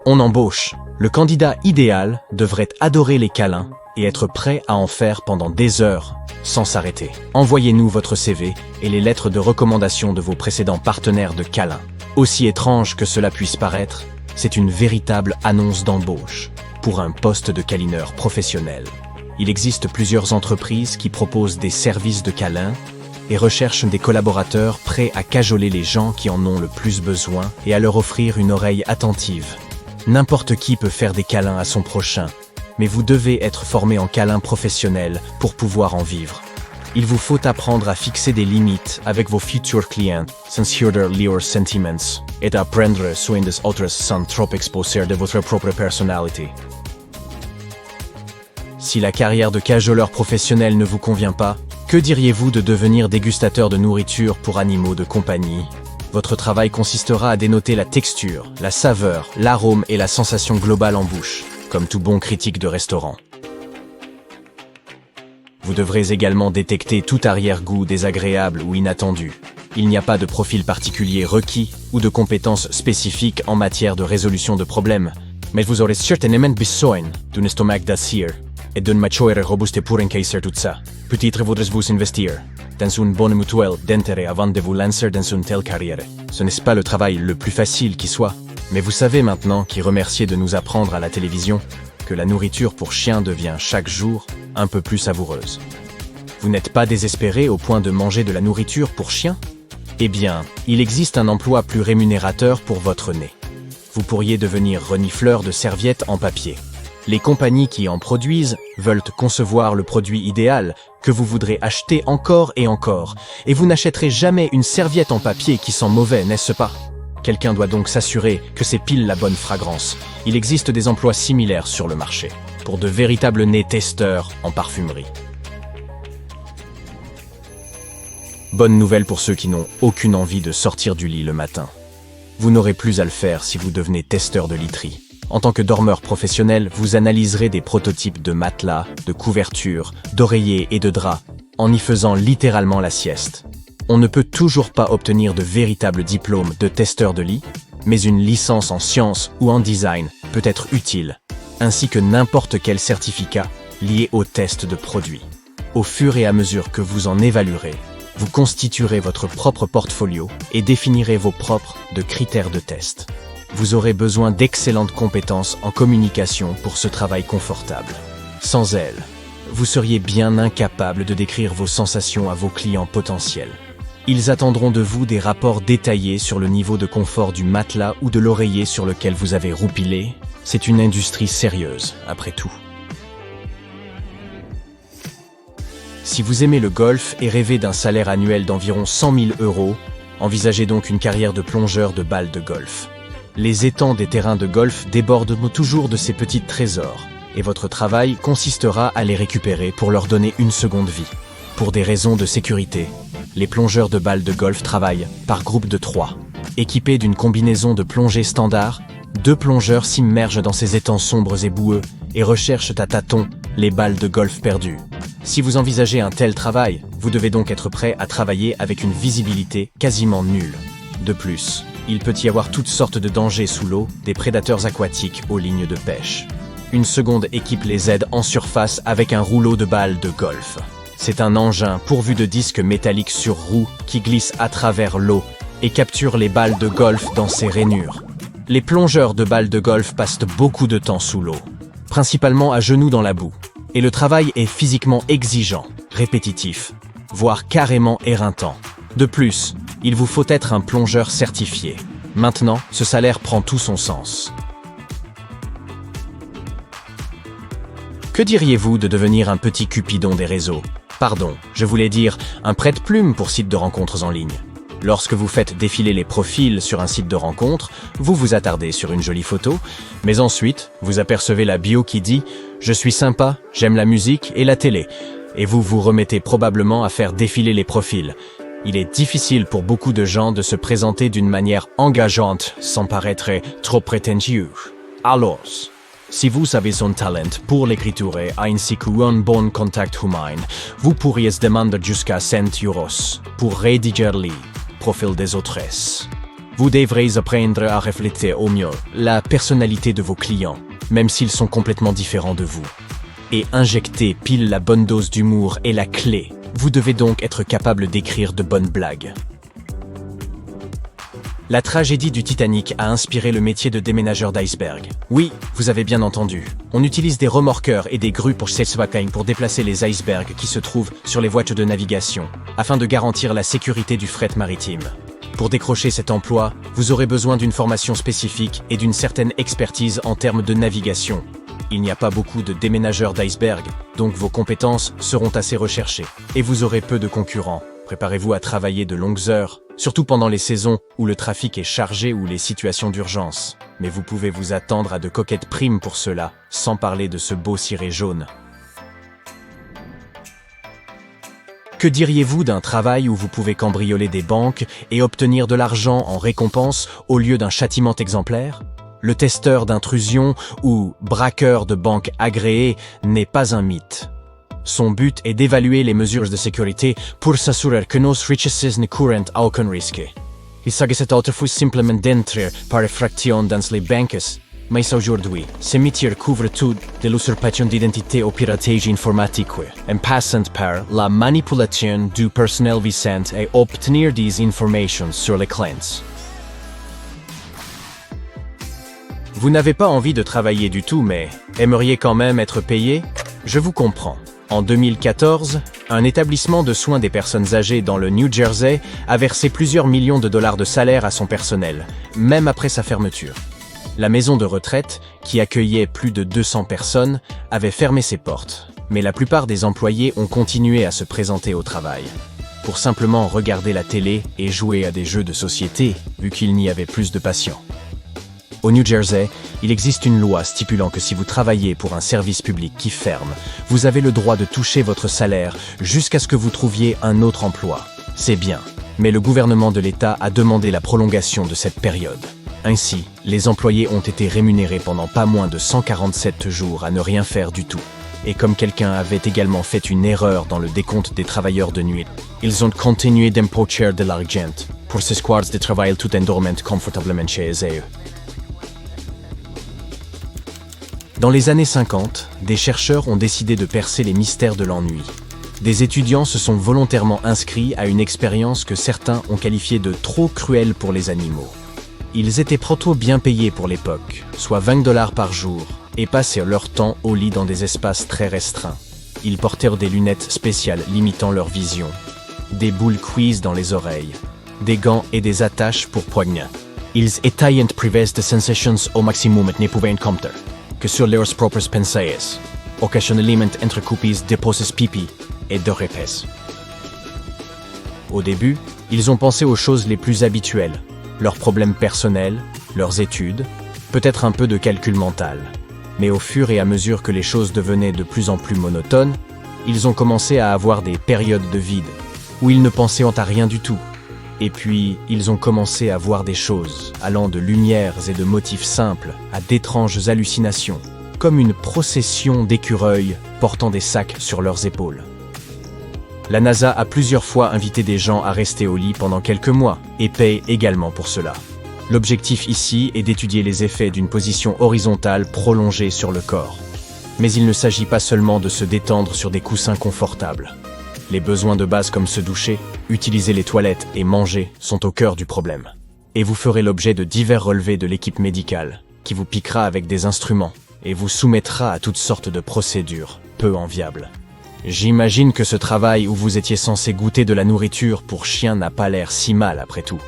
On embauche. Le candidat idéal devrait adorer les câlins et être prêt à en faire pendant des heures, sans s'arrêter. Envoyez-nous votre CV et les lettres de recommandation de vos précédents partenaires de câlins. Aussi étrange que cela puisse paraître, c'est une véritable annonce d'embauche pour un poste de câlineur professionnel. Il existe plusieurs entreprises qui proposent des services de câlins et recherchent des collaborateurs prêts à cajoler les gens qui en ont le plus besoin et à leur offrir une oreille attentive. N'importe qui peut faire des câlins à son prochain, mais vous devez être formé en câlin professionnel pour pouvoir en vivre. Il vous faut apprendre à fixer des limites avec vos futurs clients, censurer leurs sentiments, et apprendre soin des autres sans trop exposer de votre propre personnalité. Si la carrière de cajoleur professionnel ne vous convient pas, que diriez-vous de devenir dégustateur de nourriture pour animaux de compagnie? Votre travail consistera à dénoter la texture, la saveur, l'arôme et la sensation globale en bouche, comme tout bon critique de restaurant. Vous devrez également détecter tout arrière-goût désagréable ou inattendu. Il n'y a pas de profil particulier requis ou de compétences spécifiques en matière de résolution de problèmes, mais vous aurez certainement besoin d'un estomac d'acier et d'un mâchoire robuste pour encaisser tout ça. Peut-être voudrez-vous investir dans une bonne mutuelle d'intérêt avant de vous lancer dans une telle carrière. Ce n'est pas le travail le plus facile qui soit, mais vous savez maintenant qui remercier de nous apprendre à la télévision que la nourriture pour chiens devient chaque jour un peu plus savoureuse. Vous n'êtes pas désespéré au point de manger de la nourriture pour chiens? Eh bien, il existe un emploi plus rémunérateur pour votre nez. Vous pourriez devenir renifleur de serviettes en papier. Les compagnies qui en produisent veulent concevoir le produit idéal que vous voudrez acheter encore et encore, et vous n'achèterez jamais une serviette en papier qui sent mauvais, n'est-ce pas? Quelqu'un doit donc s'assurer que c'est pile la bonne fragrance. Il existe des emplois similaires sur le marché, pour de véritables nez testeurs en parfumerie. Bonne nouvelle pour ceux qui n'ont aucune envie de sortir du lit le matin. Vous n'aurez plus à le faire si vous devenez testeur de literie. En tant que dormeur professionnel, vous analyserez des prototypes de matelas, de couvertures, d'oreillers et de draps, en y faisant littéralement la sieste. On ne peut toujours pas obtenir de véritable diplôme de testeur de lit, mais une licence en sciences ou en design peut être utile, ainsi que n'importe quel certificat lié au test de produits. Au fur et à mesure que vous en évaluerez, vous constituerez votre propre portfolio et définirez vos propres critères de test. Vous aurez besoin d'excellentes compétences en communication pour ce travail confortable. Sans elles, vous seriez bien incapable de décrire vos sensations à vos clients potentiels. Ils attendront de vous des rapports détaillés sur le niveau de confort du matelas ou de l'oreiller sur lequel vous avez roupillé. C'est une industrie sérieuse, après tout. Si vous aimez le golf et rêvez d'un salaire annuel d'environ 100 000 €, envisagez donc une carrière de plongeur de balles de golf. Les étangs des terrains de golf débordent toujours de ces petits trésors, et votre travail consistera à les récupérer pour leur donner une seconde vie. Pour des raisons de sécurité, les plongeurs de balles de golf travaillent par groupe de 3. Équipés d'une combinaison de plongée standard, 2 plongeurs s'immergent dans ces étangs sombres et boueux et recherchent à tâtons les balles de golf perdues. Si vous envisagez un tel travail, vous devez donc être prêt à travailler avec une visibilité quasiment nulle. De plus, il peut y avoir toutes sortes de dangers sous l'eau, des prédateurs aquatiques aux lignes de pêche. Une seconde équipe les aide en surface avec un rouleau de balles de golf. C'est un engin pourvu de disques métalliques sur roues qui glisse à travers l'eau et capture les balles de golf dans ses rainures. Les plongeurs de balles de golf passent beaucoup de temps sous l'eau, principalement à genoux dans la boue. Et le travail est physiquement exigeant, répétitif, voire carrément éreintant. De plus, il vous faut être un plongeur certifié. Maintenant, ce salaire prend tout son sens. Que diriez-vous de devenir un petit Cupidon des réseaux? Pardon, je voulais dire un prête-plume pour site de rencontres en ligne. Lorsque vous faites défiler les profils sur un site de rencontre, vous vous attardez sur une jolie photo, mais ensuite, vous apercevez la bio qui dit « Je suis sympa, j'aime la musique et la télé », et vous vous remettez probablement à faire défiler les profils. Il est difficile pour beaucoup de gens de se présenter d'une manière engageante sans paraître trop prétentieux. Alors, si vous avez un talent pour l'écriture ainsi qu'un bon contact humain, vous pourriez demander jusqu'à 100 € pour rédiger les profils des autres. Vous devrez apprendre à refléter au mieux la personnalité de vos clients, même s'ils sont complètement différents de vous. Et injecter pile la bonne dose d'humour est la clé. Vous devez donc être capable d'écrire de bonnes blagues. La tragédie du Titanic a inspiré le métier de déménageur d'iceberg. Oui, vous avez bien entendu. On utilise des remorqueurs et des grues pour déplacer les icebergs qui se trouvent sur les voies de navigation, afin de garantir la sécurité du fret maritime. Pour décrocher cet emploi, vous aurez besoin d'une formation spécifique et d'une certaine expertise en termes de navigation. Il n'y a pas beaucoup de déménageurs d'iceberg, donc vos compétences seront assez recherchées. Et vous aurez peu de concurrents. Préparez-vous à travailler de longues heures, surtout pendant les saisons où le trafic est chargé ou les situations d'urgence. Mais vous pouvez vous attendre à de coquettes primes pour cela, sans parler de ce beau ciré jaune. Que diriez-vous d'un travail où vous pouvez cambrioler des banques et obtenir de l'argent en récompense au lieu d'un châtiment exemplaire? Le testeur d'intrusion ou braqueur de banque agréé n'est pas un mythe. Son but est d'évaluer les mesures de sécurité pour s'assurer que nos richesses ne courent aucun risque. Il s'agit autrefois simplement d'entrer par effraction dans les banques, mais aujourd'hui, ce métier couvre tout de l'usurpation d'identité au piratage informatique, en passant par la manipulation du personnel visant à obtenir des informations sur les clients. Vous n'avez pas envie de travailler du tout, mais aimeriez quand même être payé? Je vous comprends. En 2014, un établissement de soins des personnes âgées dans le New Jersey a versé plusieurs millions de dollars de salaire à son personnel, même après sa fermeture. La maison de retraite, qui accueillait plus de 200 personnes, avait fermé ses portes, mais la plupart des employés ont continué à se présenter au travail, pour simplement regarder la télé et jouer à des jeux de société, vu qu'il n'y avait plus de patients. Au New Jersey, il existe une loi stipulant que si vous travaillez pour un service public qui ferme, vous avez le droit de toucher votre salaire jusqu'à ce que vous trouviez un autre emploi. C'est bien, mais le gouvernement de l'État a demandé la prolongation de cette période. Ainsi, les employés ont été rémunérés pendant pas moins de 147 jours à ne rien faire du tout. Et comme quelqu'un avait également fait une erreur dans le décompte des travailleurs de nuit, ils ont continué d'empocher de l'argent pour ces squads de travail tout en dormant confortablement chez eux. Dans les années 50, des chercheurs ont décidé de percer les mystères de l'ennui. Des étudiants se sont volontairement inscrits à une expérience que certains ont qualifiée de trop cruelle pour les animaux. Ils étaient plutôt bien payés pour l'époque, soit $20 par jour, et passaient leur temps au lit dans des espaces très restreints. Ils portèrent des lunettes spéciales limitant leur vision, des boules cuises dans les oreilles, des gants et des attaches pour poignets. Ils étaient privés de sensations au maximum et ne pouvaient compter que sur leurs propres pensées, occasionnellement entrecoupées de pauses pipi et de repos. Au début, ils ont pensé aux choses les plus habituelles, leurs problèmes personnels, leurs études, peut-être un peu de calcul mental. Mais au fur et à mesure que les choses devenaient de plus en plus monotones, ils ont commencé à avoir des périodes de vide, où ils ne pensaient à rien du tout. Et puis, ils ont commencé à voir des choses, allant de lumières et de motifs simples à d'étranges hallucinations, comme une procession d'écureuils portant des sacs sur leurs épaules. La NASA a plusieurs fois invité des gens à rester au lit pendant quelques mois, et paye également pour cela. L'objectif ici est d'étudier les effets d'une position horizontale prolongée sur le corps. Mais il ne s'agit pas seulement de se détendre sur des coussins confortables. Les besoins de base comme se doucher, utiliser les toilettes et manger sont au cœur du problème. Et vous ferez l'objet de divers relevés de l'équipe médicale, qui vous piquera avec des instruments et vous soumettra à toutes sortes de procédures peu enviables. J'imagine que ce travail où vous étiez censé goûter de la nourriture pour chien n'a pas l'air si mal après tout.